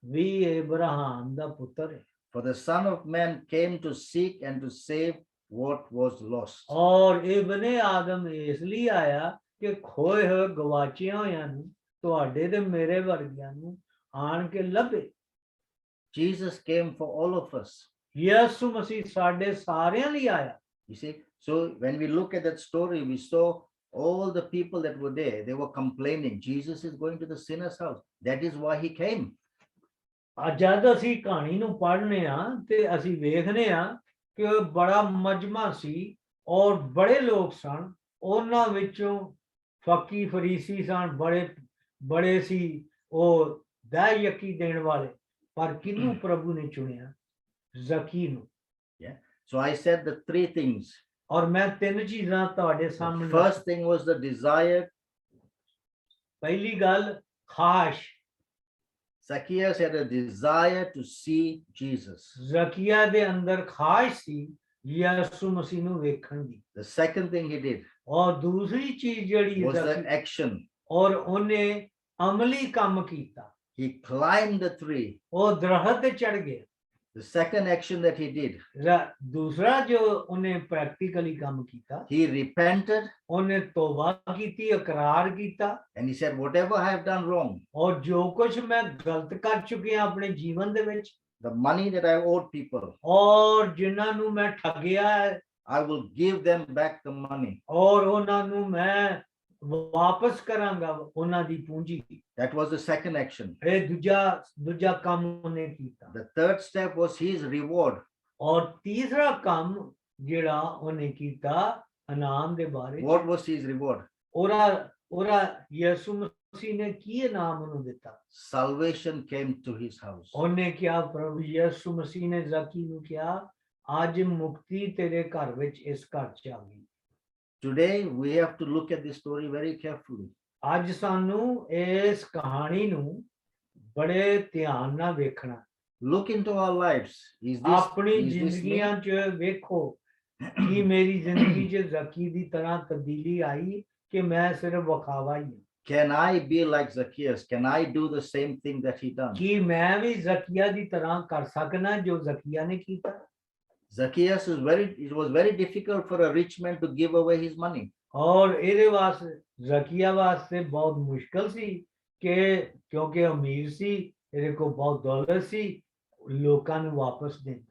ਵੀ ਅਬਰਾਹਮ ਦਾ ਪੁੱਤਰ ਹੈ। For the Son of Man came to seek and to save what was lost. ਔਰ ਇਬਨੇ ਆਦਮ ਇਸ ਲਈ ਆਇਆ ਕਿ ਖੋਏ ਹੋਏ ਗਵਾਚਿਆਂ ਹੋਇਆਂ ਨੂੰ, ਤੁਹਾਡੇ ਤੇ ਮੇਰੇ ਵਰਗਿਆਂ ਨੂੰ ਆਣ ਕੇ ਲੱਭੇ। Jesus came for all of us. ਯਿਸੂ ਮਸੀਹ ਸਾਡੇ ਸਾਰਿਆਂ ਲਈ ਆਇਆ। You see, so when we look at that story, we saw all the people that were there. They were complaining, Jesus is going to the sinner's house. That is why he came. ਜਦ ਅਸੀਂ ਕਹਾਣੀ ਨੂੰ ਪੜ੍ਹਨੇ ਆ ਤੇ ਅਸੀਂ ਵੇਖਨੇ ਆ ਕਿ ਉਹ ਬੜਾ ਮਜਮਾ ਸੀ ਔਰ ਬੜੇ ਲੋਕ ਸਨ। ਉਹਨਾਂ ਵਿੱਚੋਂ ਫੱਕੀ ਫਰੀਸੀ ਸਨ, ਬੜੇ ਸੀ ਉਹ ਦਾਇ ਯਕੀ ਦੇਣ ਵਾਲੇ, ਪਰ ਕਿਹਨੂੰ ਪ੍ਰਭੂ ਨੇ ਚੁਣਿਆ? ਜ਼ਕੀ ਨੂੰ। So I said the three things. ਔਰ ਮੈਂ ਤਿੰਨ ਚੀਜ਼ਾਂ ਤੁਹਾਡੇ The ਸਾਹਮਣੇ। first thing was the desire. ਪਹਿਲੀ ਗੱਲ ਖਾਸ਼। Zacchaeus had a desire to see Jesus. ਜ਼ਕੀਆ ਦੇ ਅੰਦਰ ਖਾਸ਼ ਸੀ ਯਿਸੂ ਮਸੀਹ ਨੂੰ ਵੇਖਣ ਦੀ। The second thing he did ਔਰ ਦੂਸਰੀ ਚੀਜ਼ ਜਿਹੜੀ was the action. ਔਰ ਉਹਨੇ ਅਮਲੀ ਕੰਮ ਕੀਤਾ। He climbed the tree. ਉਹ ਦਰਖਤ ਤੇ ਚੜ ਗਿਆ। The second action that he did, ਦੂਸਰਾ ਜੋ ਉਹਨੇ ਪ੍ਰੈਕਟੀਕਲੀ ਕੰਮ ਕੀਤਾ, he repented ਉਹਨੇ ਤੋਬਾ ਕੀਤੀ, ਇਕਰਾਰ ਕੀਤਾ। and he said, whatever I have done wrong, ਔਰ ਜੋ ਕੁਝ ਮੈਂ ਗਲਤ ਕਰ ਚੁੱਕਿਆ ਆਪਣੇ ਜੀਵਨ ਦੇ ਵਿੱਚ, the money that I owed people, ਔਰ ਜਿਨ੍ਹਾਂ ਨੂੰ ਮੈਂ ਠੱਗਿਆ ਹੈ, I will give them back the money. ਔਰ ਉਹਨਾਂ ਨੂੰ ਮੈਂ ਵਾਪਸ ਕਰਾਂਗਾ ਉਹਨਾਂ ਦੀ ਪੂੰਜੀ। That was the second action. ਇਹ ਦੂਜਾ ਕੰਮ ਉਹਨੇ ਕੀਤਾ। The third step was his reward. ਔਰ ਤੀਸਰਾ ਕੰਮ ਜਿਹੜਾ ਉਹਨੇ ਕੀਤਾ ਇਨਾਮ ਦੇ ਬਾਰੇ। What was his reward? ਉਹਦਾ ਯਿਸੂ ਮਸੀਹ ਨੇ ਕੀ ਇਨਾਮ ਉਹਨੂੰ ਦਿੱਤਾ? Salvation came to his house. ਉਹਨੇ ਕਿਹਾ, ਪ੍ਰਭੂ ਯਿਸੂ ਮਸੀਹ ਨੇ ਜ਼ਕੀ ਨੂੰ ਕਿਹਾ, ਅੱਜ ਮੁਕਤੀ ਤੇਰੇ ਘਰ ਵਿੱਚ ਇਸ ਘਰ ਚ ਆ ਗਈ। Today we have to look at this story very carefully. ਅੱਜ ਸਾਨੂੰ ਇਸ ਕਹਾਣੀ ਨੂੰ ਬੜੇ ਧਿਆਨ ਨਾਲ ਵੇਖਣਾ। Look into our lives. ਆਪਣੀ is this me? ਜ਼ਿੰਦਗੀਆਂ ਚ ਵੇਖੋ ਕਿ ਮੇਰੀ ਜ਼ਿੰਦਗੀ ਚ ਜ਼ਕੀ ਦੀ ਤਰ੍ਹਾਂ ਤਬਦੀਲੀ ਆਈ ਕਿ ਮੈਂ ਸਿਰਫ ਵਿਖਾਵਾ ਹੀ ਹਾਂ। Can I be like Zacchaeus? Can I do the same thing that he done? ਕਿ ਮੈਂ ਵੀ ਜ਼ਕੀਆ ਦੀ ਤਰ੍ਹਾਂ ਕਰ ਸਕਣਾ ਜੋ ਜ਼ਕੀਆ ਨੇ ਕੀਤਾ? Zacchaeus it was very difficult for a rich man to give away his money. ਔਰ ਇਹਦੇ ਵਾਸਤੇ ਜ਼ਕੀਆ ਵਾਸਤੇ ਬਹੁਤ ਮੁਸ਼ਕਲ ਸੀ ਕਿ ਕਿਉਂਕਿ ਅਮੀਰ ਸੀ, ਇਹਦੇ ਕੋਲ ਬਹੁਤ ਦੌਲਤ ਸੀ, ਲੋਕਾਂ ਨੂੰ ਵਾਪਸ ਦੇਣਾ।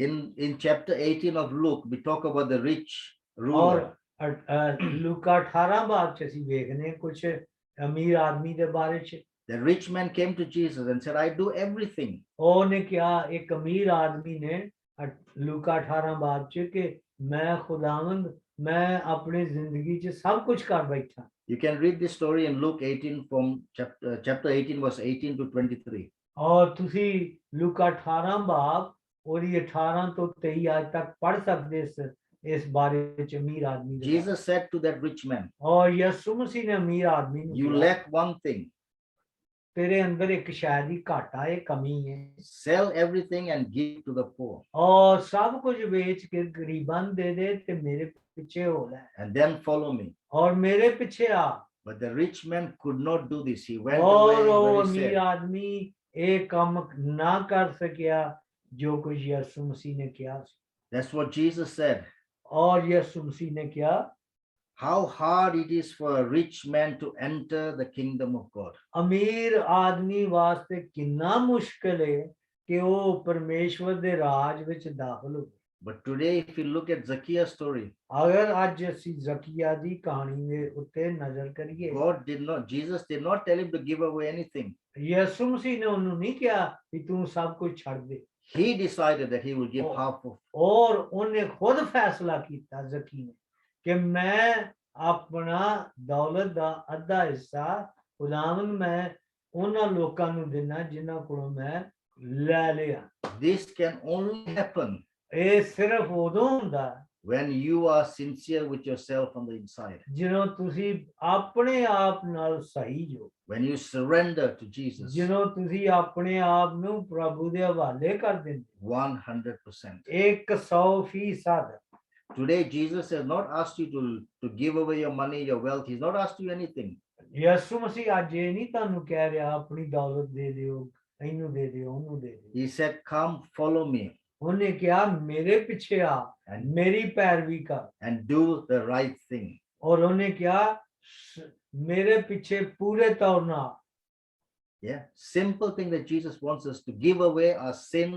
In chapter 18 of Luke, we talk about the rich ਔਰ ruler. ਲੂਕਾ 18 ਬਾਅਦ ਚ ਅਸੀਂ ਵੇਖਨੇ ਕੁਝ ਅਮੀਰ ਆਦਮੀ ਦੇ ਬਾਰੇ ਚ। The rich man came to Jesus and said, I do everything. ਉਹਨੇ ਕਿਹਾ, ਇੱਕ ਅਮੀਰ ਆਦਮੀ ਨੇ ਲੂਕਾ 18 ਬਾਅਦ ਚ ਕਿ ਮੈਂ ਖੁਦਾਵੰਦ, ਮੈਂ ਆਪਣੀ ਜ਼ਿੰਦਗੀ ਚ ਸਭ ਕੁਝ ਕਰ ਬੈਠਾ। You can read this story in Luke 18 from chapter 18 verse 18 to 23. ਔਰ ਤੁਸੀਂ ਲੂਕਾ 18 ਬਾਬ ਉਹਦੀ 18 ਤੋਂ 23 ਅੱਜ ਤੱਕ ਪੜ੍ਹ ਸਕਦੇ ਇਸ ਬਾਰੇ ਚ ਅਮੀਰ ਆਦਮੀ ਦੇ। Jesus said to that rich man, ਔਰ ਯਿਸੂ ਮਸੀਹ ਨੇ ਅਮੀਰ ਆਦਮੀ ਨੂੰ you ਕਿਹਾ, lack one thing. ਤੇਰੇ ਅੰਦਰ ਇੱਕ ਸ਼ਾਇਦ ਹੀ ਘਾਟਾ ਹੈ, ਕਮੀ ਹੈ। Sell everything and give to the poor. ਔਰ ਸਭ ਕੁਝ ਵੇਚ ਕੇ ਗਰੀਬਾਂ ਨੂੰ ਦੇ ਦੇ ਤੇ ਮੇਰੇ ਪਿੱਛੇ ਹੋ ਲੈ। And then follow me. ਔਰ ਮੇਰੇ ਪਿੱਛੇ ਆ। But the rich man could not do this. He went ਔਰ away ਉਹ very ਅਮੀਰ sad. ਆਦਮੀ ਇਹ ਕੰਮ ਨਾ ਕਰ ਸਕਿਆ ਜੋ ਕੁਝ ਯਿਸੂ ਮਸੀਹ ਨੇ ਕਿਹਾ ਸੀ। That's what Jesus said. ਔਰ ਯਿਸੂ ਮਸੀਹ ਨੇ ਕਿਹਾ, How hard it is for a rich man to enter the kingdom of God. ਅਮੀਰ ਆਦਮੀ ਵਾਸਤੇ ਕਿੰਨਾ ਮੁਸ਼ਕਲ ਹੈ ਕਿ ਉਹ ਪਰਮੇਸ਼ਵਰ ਦੇ ਰਾਜ ਵਿੱਚ ਦਾਖਲ ਹੋਵੇ। But today, if you look at Zacchaeus' story, ਅਗਰ ਅੱਜ ਅਸੀਂ ਜ਼ਕੀਆ ਦੀ ਕਹਾਣੀ ਦੇ ਉੱਤੇ ਨਜ਼ਰ ਕਰੀਏ, Jesus did not tell him to give away anything. ਯਿਸੂ ਮਸੀਹ ਨੇ ਉਹਨੂੰ ਨਹੀਂ ਕਿਹਾ ਕਿ ਤੂੰ ਸਭ ਕੁਝ ਛੱਡ ਦੇ। He decided that he will give half of. ਔਰ ਉਹਨੇ ਖੁਦ ਫੈਸਲਾ ਕੀਤਾ ਜ਼ਕੀ ਨੇ ਕਿ ਮੈਂ ਆਪਣਾ ਦੌਲਤ ਦਾ ਅੱਧਾ ਹਿੱਸਾ ਖੁਦਾਵੰਦ ਮੈਂ ਉਹਨਾਂ ਲੋਕਾਂ ਨੂੰ ਦੇਣਾ ਜਿਨ੍ਹਾਂ ਕੋਲੋਂ ਮੈਂ ਲੈ ਲਿਆ। This can only happen ਇਹ ਸਿਰਫ ਉਦੋਂ ਹੁੰਦਾ when you are sincere with yourself on the inside. ਜਦੋਂ ਤੁਸੀਂ ਆਪਣੇ ਆਪ ਨਾਲ ਸਹੀ ਜੋ, When you surrender to Jesus ਜਦੋਂ ਤੁਸੀਂ ਆਪਣੇ ਆਪ ਨੂੰ ਪ੍ਰਭੂ ਦੇ ਹਵਾਲੇ ਕਰ ਦਿੰਦੇ 100%. 100%। Today, Jesus has not asked you to give away your money, your wealth. He's not asked you anything. ਯਿਸੂ ਮਸੀਹ ਅੱਜ ਇਹ ਨਹੀਂ ਤੁਹਾਨੂੰ ਕਹਿ ਰਿਹਾ ਆਪਣੀ ਦੌਲਤ ਦੇ ਦਿਓ, ਇਹਨੂੰ ਦੇ ਦਿਓ ਉਹਨੂੰ ਦੇ ਦਿਓ। He said, come, follow me ਉਹਨੇ ਕਿਹਾ ਮੇਰੇ ਪਿੱਛੇ ਆ, and, ਮੇਰੀ ਪੈਰਵੀ ਕਰ। and do the right thing. ਔਰ ਉਹਨੇ ਕਿਹਾ ਮੇਰੇ ਪਿੱਛੇ ਪੂਰੇ ਤੌਰ ਨਾਲ। Yeah, simple thing that Jesus wants us to give away our sin,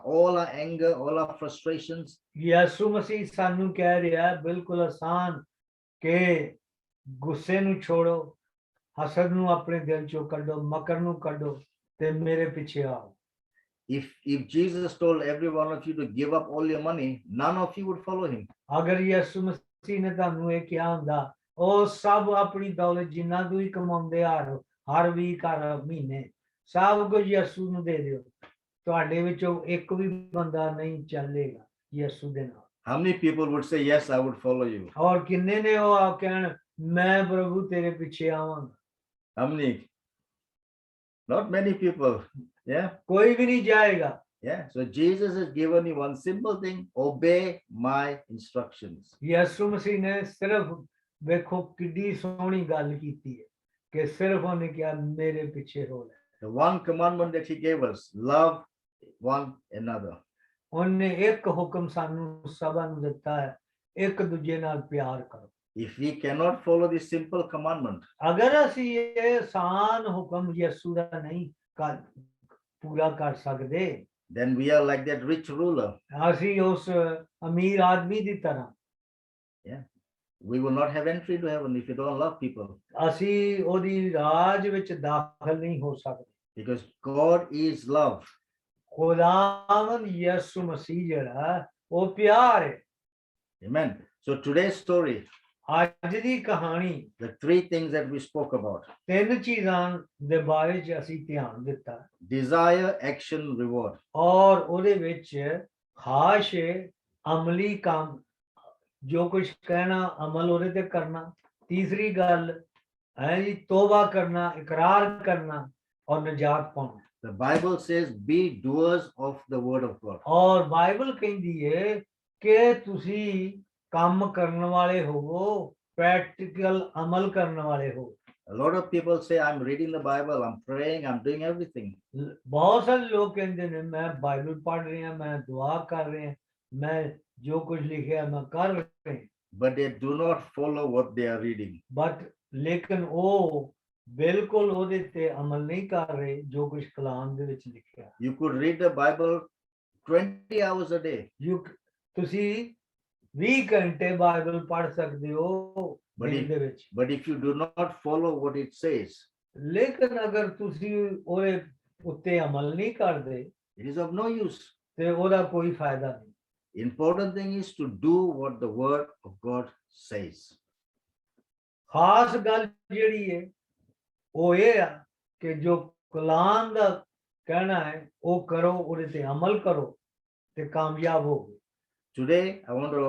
all our anger, all our frustrations. ਯਿਸੂ ਮਸੀਹ ਸਾਨੂੰ ਕਹਿ ਰਿਹਾ ਹੈ ਬਿਲਕੁਲ ਆਸਾਨ ਕਿ ਗੁੱਸੇ ਨੂੰ ਛੋੜੋ, ਹਸਦ ਨੂੰ ਆਪਣੇ ਦਿਲ ਚੋਂ ਕੱਢੋ, ਮਕਰ ਨੂੰ ਕੱਢੋ ਤੇ ਮੇਰੇ ਪਿੱਛੇ ਆਓ। If Jesus told every one of you to give up all your money, none of you would follow him. ਅਗਰ ਯਿਸੂ ਮਸੀਹ ਨੇ ਤੁਹਾਨੂੰ ਇਹ ਕਿਹਾ ਹੁੰਦਾ ਉਹ ਸਭ ਆਪਣੀ ਦੌਲਤ ਜਿੰਨਾ ਤੁਸੀਂ ਕਮਾਉਂਦੇ ਆ ਰਹੇ ਹੋ ਹਰ ਵੀਕ ਹਰ ਮਹੀਨੇ ਸਭ ਕੁਝ ਯਿਸੂ ਨੂੰ ਦੇ ਦਿਓ, ਤੁਹਾਡੇ ਵਿੱਚੋਂ ਇੱਕ ਵੀ ਬੰਦਾ ਨਹੀਂ ਚੱਲੇਗਾ ਯਿਸੂ ਦੇ ਨਾਲ। How many people would say, yes, I would follow you? ਔਰ ਕਿੰਨੇ ਨੇ ਉਹ ਆ ਕਹਿਣ ਮੈਂ ਪ੍ਰਭੂ ਤੇਰੇ ਪਿੱਛੇ ਆਵਾਂਗਾ? How many? Not many people. Yeah. ਕੋਈ ਵੀ ਨਹੀਂ ਜਾਏਗਾ। Yeah. So Jesus has given you one simple thing: obey my instructions. ਯਿਸੂ ਮਸੀਹ ਨੇ ਸਿਰਫ ਵੇਖੋ ਕਿੱਡੀ ਸੋਹਣੀ ਗੱਲ ਕੀਤੀ ਹੈ ਕਿ ਸਿਰਫ ਉਹਨੇ ਕਿਹਾ ਮੇਰੇ ਪਿੱਛੇ ਹੋ ਲੈ। The one commandment that he gave us: love one another. ਉਹਨੇ ਇੱਕ ਹੁਕਮ ਸਾਨੂੰ ਸਭਾ ਨੂੰ ਦਿੱਤਾ ਹੈ, ਇੱਕ ਦੂਜੇ ਨਾਲ ਪਿਆਰ ਕਰੋ। If we cannot follow this simple commandment, ਅਗਰ ਅਸੀਂ ਇਹ ਆਸਾਨ ਹੁਕਮ ਯਿਸੂ ਦਾ ਨਹੀਂ ਪੂਰਾ ਕਰ ਸਕਦੇ, then we are like that rich ruler. ਅਸੀਂ ਉਸ ਅਮੀਰ ਆਦਮੀ ਦੀ ਤਰ੍ਹਾਂ। Yeah. We will not have entry to heaven if we don't love people. ਅਸੀਂ ਉਹਦੀ ਰਾਜ ਵਿੱਚ ਦਾਖਲ ਨਹੀਂ ਹੋ ਸਕਦੇ। Because God is love. ਖੁਦਾਵੰਦ ਯਿਸੂ ਮਸੀਹ ਜਿਹੜਾ ਉਹ ਪਿਆਰ ਹੈ। Amen. So today's story, ਅੱਜ ਦੀ ਕਹਾਣੀ the three things that we spoke about: ਤਿੰਨ ਚੀਜ਼ਾਂ ਦੇ ਬਾਰੇ ਚ ਅਸੀਂ ਧਿਆਨ ਦਿੱਤਾ desire, action, reward. ਔਰ ਉਹਦੇ ਵਿੱਚ ਖਾਸ ਅਮਲੀ ਕੰਮ, ਜੋ ਕੁਝ ਕਹਿਣਾ ਅਮਲ ਉਹਦੇ ਤੇ ਕਰਨਾ। ਤੀਸਰੀ ਗੱਲ ਹੈ ਜੀ ਤੋਬਾ ਕਰਨਾ, ਇਕਰਾਰ ਕਰਨਾ ਔਰ ਨਜਾਤ ਪਾਉਣਾ। The Bible says, be doers of the word of God. ਔਰ ਬਾਈਬਲ ਕਹਿੰਦੀ ਹੈ ਕਿ ਤੁਸੀਂ ਕੰਮ ਕਰਨ ਵਾਲੇ ਹੋਵੋ, ਪ੍ਰੈਕਟੀਕਲ ਅਮਲ ਕਰਨ ਵਾਲੇ ਹੋ। A lot of people say, I'm reading the Bible, I'm praying, I'm doing everything. ਬਹੁਤ ਸਾਰੇ ਲੋਕ ਕਹਿੰਦੇ ਨੇ ਮੈਂ ਬਾਈਬਲ ਪੜ੍ਹ ਰਿਹਾ, ਮੈਂ ਦੁਆ ਕਰ ਰਿਹਾ, ਮੈਂ ਜੋ ਕੁਝ ਲਿਖਿਆ ਮੈਂ ਕਰ ਰਿਹਾ। But they do not follow what they are reading. But ਲੇਕਿਨ ਉਹ ਬਿਲਕੁਲ ਉਹਦੇ ਤੇ ਅਮਲ ਨਹੀਂ ਕਰ ਰਹੇ ਜੋ ਕੁਝ ਕਲਾਮ ਦੇ ਵਿੱਚ ਲਿਖਿਆ। You could read the Bible 20 hours a day. ਤੁਸੀਂ 20 ਘੰਟੇ ਬਾਈਬਲ ਪੜ੍ਹ ਸਕਦੇ ਹੋ ਦਿਨ ਦੇ ਵਿੱਚ। But if you do not follow what it says, ਲੇਕਿਨ ਅਗਰ ਤੁਸੀਂ ਉਹਦੇ ਉੱਤੇ ਅਮਲ ਨਹੀਂ ਕਰਦੇ it is of no use. ਤੇ ਉਹਦਾ ਕੋਈ ਫਾਇਦਾ ਨਹੀਂ। Important thing is to do what the word of God says. ਖਾਸ ਗੱਲ ਜਿਹੜੀ ਹੈ ਉਹ ਇਹ ਆ ਕਿ ਜੋ ਕਲਾਮ ਦਾ ਕਹਿਣਾ ਹੈ ਉਹ ਕਰੋ, ਉਹਦੇ ਤੇ ਅਮਲ ਕਰੋ ਤੇ ਕਾਮਯਾਬ ਹੋਵੋ। Today, I want to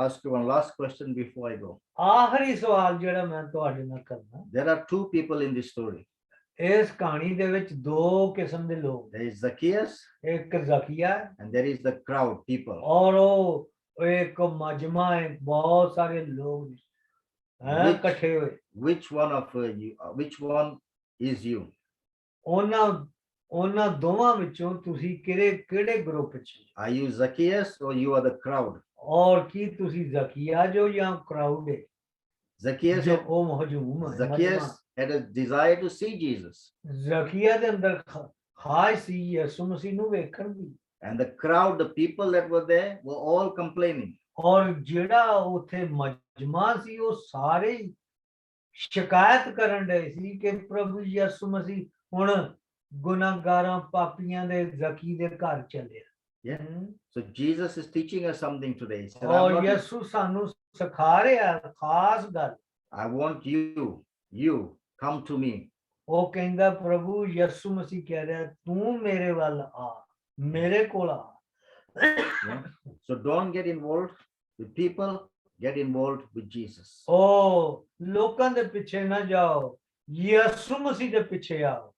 ask you one last question before I go. ਆਖਰੀ ਸਵਾਲ ਜਿਹੜਾ ਮੈਂ ਤੁਹਾਡੇ ਨਾਲ ਕਰਨਾ, There are two people in this story. ਇਸ ਕਹਾਣੀ ਦੇ ਵਿੱਚ ਦੋ ਕਿਸਮ ਦੇ ਲੋਕ, There is Zacchaeus ਇੱਕ ਜ਼ਕੀਆ and there is the crowd, people. ਔਰ ਉਹ ਇੱਕ ਮਜਮਾ ਹੈ, ਬਹੁਤ ਸਾਰੇ ਲੋਕ ਇਕੱਠੇ ਹੋਏ। Which one of you? Which one is you? ਉਹਨਾਂ ਦੋਵਾਂ ਵਿੱਚੋਂ ਤੁਸੀਂ ਕਿਹੜੇ ਗਰੁੱਪ ਚ? Are you Zacchaeus or you are the crowd? ਔਰ ਕੀ ਤੁਸੀਂ ਜ਼ਕੀਆ ਜੋ ਜਾਂ ਕਰਾਊਡ ਹੈ? Zacchaeus ਉਹ ਹਜੂਮ had a desire to see Jesus. ਜ਼ਕੀਆ ਦੇ ਅੰਦਰ ਖਾਸ ਸੀ ਯਿਸੂ ਮਸੀਹ ਨੂੰ ਵੇਖਣ ਦੀ। And the crowd, the people that were there, were all complaining. ਔਰ ਜਿਹੜਾ ਉੱਥੇ ਮਜਮਾ ਸੀ ਉਹ ਸਾਰੇ ਸ਼ਿਕਾਇਤ ਕਰਨ ਦੇ ਸੀ ਕਿ ਪ੍ਰਭੂ ਯਿਸੂ ਮਸੀਹ ਹੁਣ ਗੁਨਾਹਗਾਰਾਂ ਪਾਪੀਆਂ ਦੇ ਜ਼ਕੀ ਦੇ ਘਰ ਚੱਲਿਆ। Yeah. So Jesus is teaching us something today. He said, ਔਰ ਯਿਸੂ ਸਾਨੂੰ ਸਿਖਾ ਰਿਹਾ ਖਾਸ ਗੱਲ। I want you come to me. ਉਹ ਕਹਿੰਦਾ ਪ੍ਰਭੂ ਯਿਸੂ ਮਸੀਹ ਕਹਿ ਰਿਹਾ ਤੂੰ ਮੇਰੇ ਵੱਲ ਆ, ਮੇਰੇ ਕੋਲ ਆ। Yeah. So don't get involved with people, get involved with Jesus. ਉਹ ਲੋਕਾਂ ਦੇ ਪਿੱਛੇ ਨਾ ਜਾਓ, ਯਿਸੂ ਮਸੀਹ ਦੇ ਪਿੱਛੇ ਆਓ।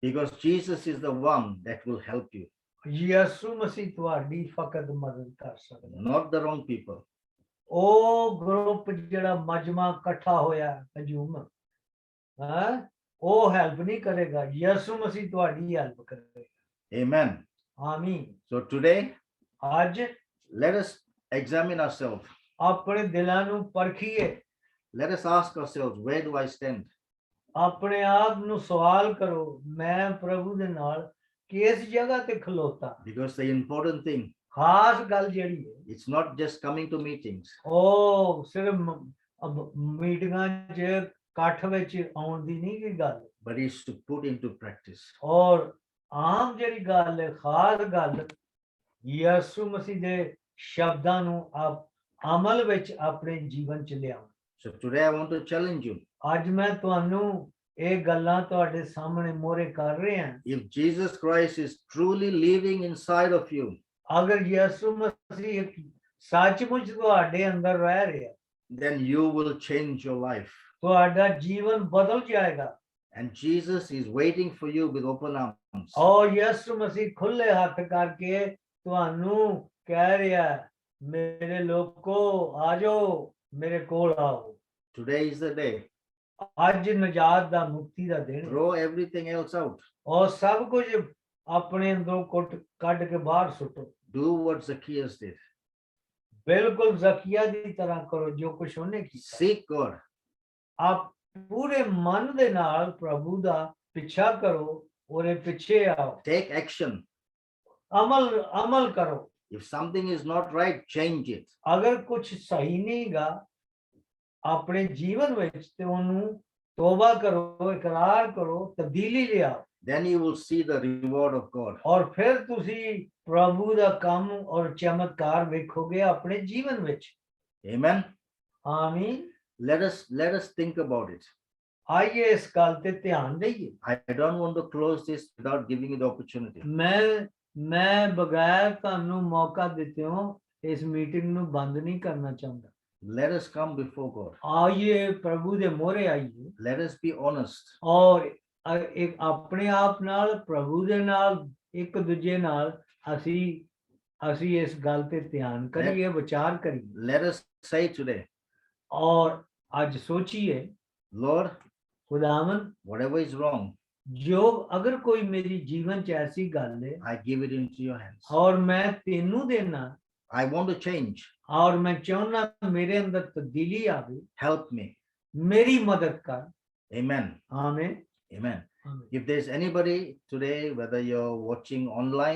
Because Jesus is the one that will help you. ਯਿਸੂ ਮਸੀਹ ਤੁਹਾਡੀ ਫਕਤ ਮਦਦ ਕਰ ਸਕਦਾ, not the wrong people. ਉਹ ਗਰੁੱਪ ਜਿਹੜਾ ਮਜਮਾ ਇਕੱਠਾ ਹੋਇਆ ਹਜੂਮ, ਉਹ ਹੈਲਪ ਨਹੀਂ ਕਰੇਗਾ, ਯਿਸੂ ਮਸੀਹ ਤੁਹਾਡੀ ਹੈਲਪ ਕਰੇਗਾ। Amen. ਆਮੀਨ। So today, ਅੱਜ let us examine ourselves. ਆਪਣੇ ਦਿਲਾਂ ਨੂੰ ਪਰਖੀਏ, Let us ask ourselves, where do I stand? ਆਪਣੇ ਆਪ ਨੂੰ ਸਵਾਲ ਕਰੋ, ਮੈਂ ਪ੍ਰਭੂ ਦੇ ਨਾਲ ਕਿਸ ਜਗ੍ਹਾ ਤੇ ਖਲੋਤਾ। Because the important thing, ਖਾਸ ਗੱਲ ਜਿਹੜੀ ਹੈ, it's not just coming to meetings, ਉਹ ਸਿਰਫ ਮੀਟਿੰਗਾਂ 'ਚ ਇਕੱਠ ਵਿੱਚ ਆਉਣ ਦੀ ਨਹੀਂ ਕੀ ਗੱਲ, but it's to put into practice. ਔਰ ਆਮ ਜਿਹੜੀ ਗੱਲ ਹੈ, ਖਾਸ ਗੱਲ ਯਿਸੂ ਮਸੀਹ ਦੇ ਸ਼ਬਦਾਂ ਨੂੰ ਆਪ ਅਮਲ ਵਿੱਚ ਆਪਣੇ ਜੀਵਨ 'ਚ ਲਿਆਓ। So today I want to challenge you. ਅੱਜ ਮੈਂ ਤੁਹਾਨੂੰ ਇਹ ਗੱਲਾਂ ਤੁਹਾਡੇ ਸਾਹਮਣੇ ਮੋਹਰੇ ਕਰ ਰਿਹਾ। If Jesus Christ is truly living inside of you, ਅਗਰ ਯਿਸੂ ਮਸੀਹ ਸੱਚਮੁੱਚ ਤੁਹਾਡੇ ਅੰਦਰ ਰਹਿ ਰਿਹਾ, then you will change your life. ਤੁਹਾਡਾ ਜੀਵਨ ਬਦਲ ਜਾਏਗਾ। And Jesus is waiting for you with open arms. ਔਰ ਯਿਸੂ ਮਸੀਹ ਖੁੱਲੇ ਹੱਥ ਕਰਕੇ ਤੁਹਾਨੂੰ ਕਹਿ ਰਿਹਾ, ਮੇਰੇ ਲੋਕੋ ਆ ਜਾਓ, ਮੇਰੇ ਕੋਲ ਆਓ। Today is the day. ਅੱਜ ਨਜਾਤ ਦਾ, ਮੁਕਤੀ ਦਾ ਦਿਨ। Throw everything else out. ਔਰ ਸਭ ਕੁਝ ਆਪਣੇ ਅੰਦਰੋਂ ਕੱਢ ਕੇ ਬਾਹਰ ਸੁੱਟੋ। Do what Zacchaeus did. ਬਿਲਕੁਲ ਜ਼ਕੀਆ ਦੀ ਤਰ੍ਹਾਂ ਕਰੋ ਜੋ ਕੁਝ ਉਹਨੇ ਕੀਤਾ। Seek God. ਆਪ ਪੂਰੇ ਮਨ ਦੇ ਨਾਲ ਪ੍ਰਭੂ ਦਾ ਪਿੱਛਾ ਕਰੋ, ਉਹਦੇ ਪਿੱਛੇ ਆਓ, Take action. ਅਮਲ ਕਰੋ। If something is not right, change it. ਅਗਰ ਕੁਝ ਸਹੀ ਨਹੀਂਗਾ ਆਪਣੇ ਜੀਵਨ ਵਿੱਚ ਤੇ ਉਹਨੂੰ ਤੋਬਾ ਕਰੋ, ਇਕਰਾਰ ਕਰੋ, ਤਬਦੀਲੀ ਲਿਆਓ। Then you will see the reward of God. ਔਰ ਫਿਰ ਤੁਸੀਂ ਪ੍ਰਭੂ ਦਾ ਕੰਮ ਔਰ ਚਮਤਕਾਰ ਵੇਖੋਗੇ ਆਪਣੇ ਜੀਵਨ ਵਿੱਚ। Amen. ਆਮੀਨ। Let us think about it. ਆइए ਇਸ ਗੱਲ ਤੇ ਧਿਆਨ ਦੇਈਏ। I don't want to close this without giving you the opportunity. ਮੈਂ ਬਗੈਰ ਤੁਹਾਨੂੰ ਮੌਕਾ ਦਿੱਤਿਓ ਇਸ ਮੀਟਿੰਗ ਨੂੰ ਬੰਦ ਨਹੀਂ ਕਰਨਾ ਚਾਹੁੰਦਾ। Let us come before God. ਆइए ਪ੍ਰਭੂ ਦੇ ਮੋਹਰੇ ਆਈਏ Let us be honest. ਔਰ ਇੱਕ ਆਪਣੇ ਆਪ ਨਾਲ, ਪ੍ਰਭੂ ਦੇ ਨਾਲ, ਇੱਕ ਦੂਜੇ ਨਾਲ ਅਸੀਂ ਇਸ ਗੱਲ ਤੇ ਧਿਆਨ ਕਰੀਏ, ਵਿਚਾਰ ਕਰੀਏ। Let us say today, ਔਰ ਅੱਜ ਸੋਚੀਏ, Lord, ਖੁਦਾਵੰਦ, whatever is wrong, ਜੋ ਅਗਰ ਕੋਈ ਮੇਰੀ ਜੀਵਨ 'ਚ ਐਸੀ ਗੱਲ ਹੈ I give it into your hands. ਔਰ ਮੈਂ ਤੈਨੂੰ ਦੇਣਾ, I want to change. ਔਰ ਮੈਂ ਚਾਹੁੰਦਾ ਮੇਰੇ ਅੰਦਰ ਤਬਦੀਲੀ ਆਵੇ, Help me. ਮੇਰੀ ਮਦਦ ਕਰ। Amen. ਆਮੀਨ। Amen. If there's anybody today, whether you're watching online